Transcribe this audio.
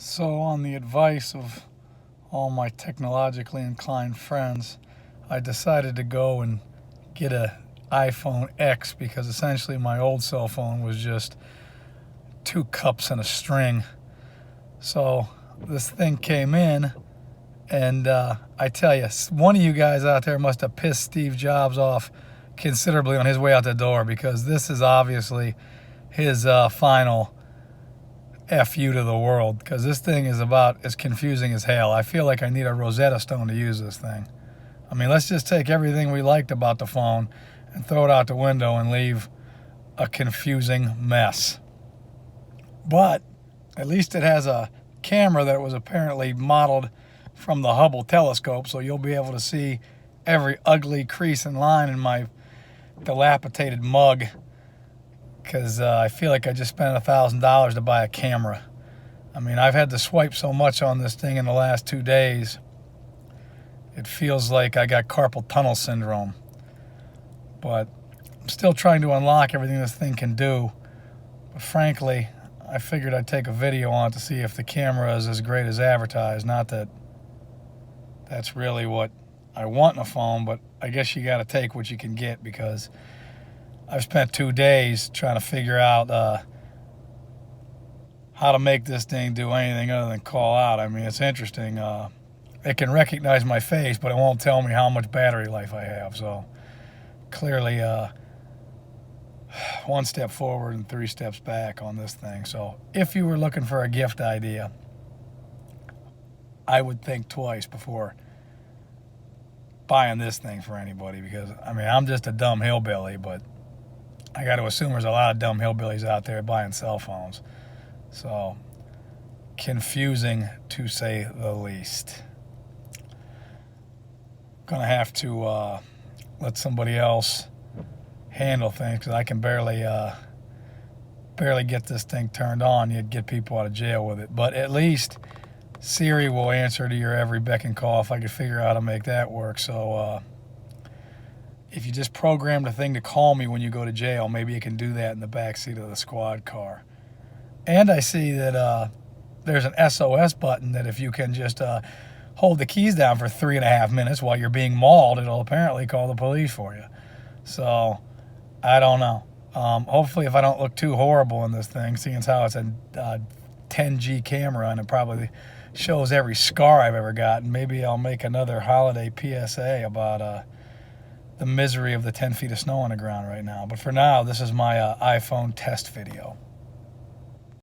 So, on the advice of all my technologically inclined friends, I decided to go and get a iPhone X because essentially my old cell phone was just two cups and a string. So this thing came in, and I tell you, one of you guys out there must have pissed Steve Jobs off considerably on his way out the door, because this is obviously his final FU to the world, because this thing is about as confusing as hell. I feel like I need a Rosetta Stone to use this thing. I mean, let's just take everything we liked about the phone and throw it out the window and leave a confusing mess. But at least it has a camera that was apparently modeled from the Hubble telescope, so you'll be able to see every ugly crease and line in my dilapidated mug, because I feel like I just spent $1,000 to buy a camera. I mean, I've had to swipe so much on this thing in the last 2 days, it feels like I got carpal tunnel syndrome. But I'm still trying to unlock everything this thing can do. But frankly, I figured I'd take a video on it to see if the camera is as great as advertised. Not that that's really what I want in a phone, but I guess you got to take what you can get, because I've spent 2 days trying to figure out how to make this thing do anything other than call out. I mean, it's interesting. It can recognize my face, but it won't tell me how much battery life I have. So clearly, 1 step forward and 3 steps back on this thing. So if you were looking for a gift idea, I would think twice before buying this thing for anybody, because I mean, I'm just a dumb hillbilly, but I got to assume there's a lot of dumb hillbillies out there buying cell phones. So confusing, to say the least. Gonna have to let somebody else handle things, because I can barely get this thing turned on. You'd get people out of jail with it. But at least Siri will answer to your every beck and call if I could figure out how to make that work. So if you just program the thing to call me when you go to jail, maybe you can do that in the back seat of the squad car. And I see that there's an SOS button that if you can just hold the keys down for 3.5 minutes while you're being mauled, it'll apparently call the police for you. So I don't know. Hopefully, if I don't look too horrible in this thing, seeing as how it's a 10G camera and it probably shows every scar I've ever gotten, maybe I'll make another holiday PSA about the misery of the 10 feet of snow on the ground right now. But for now, this is my iPhone test video.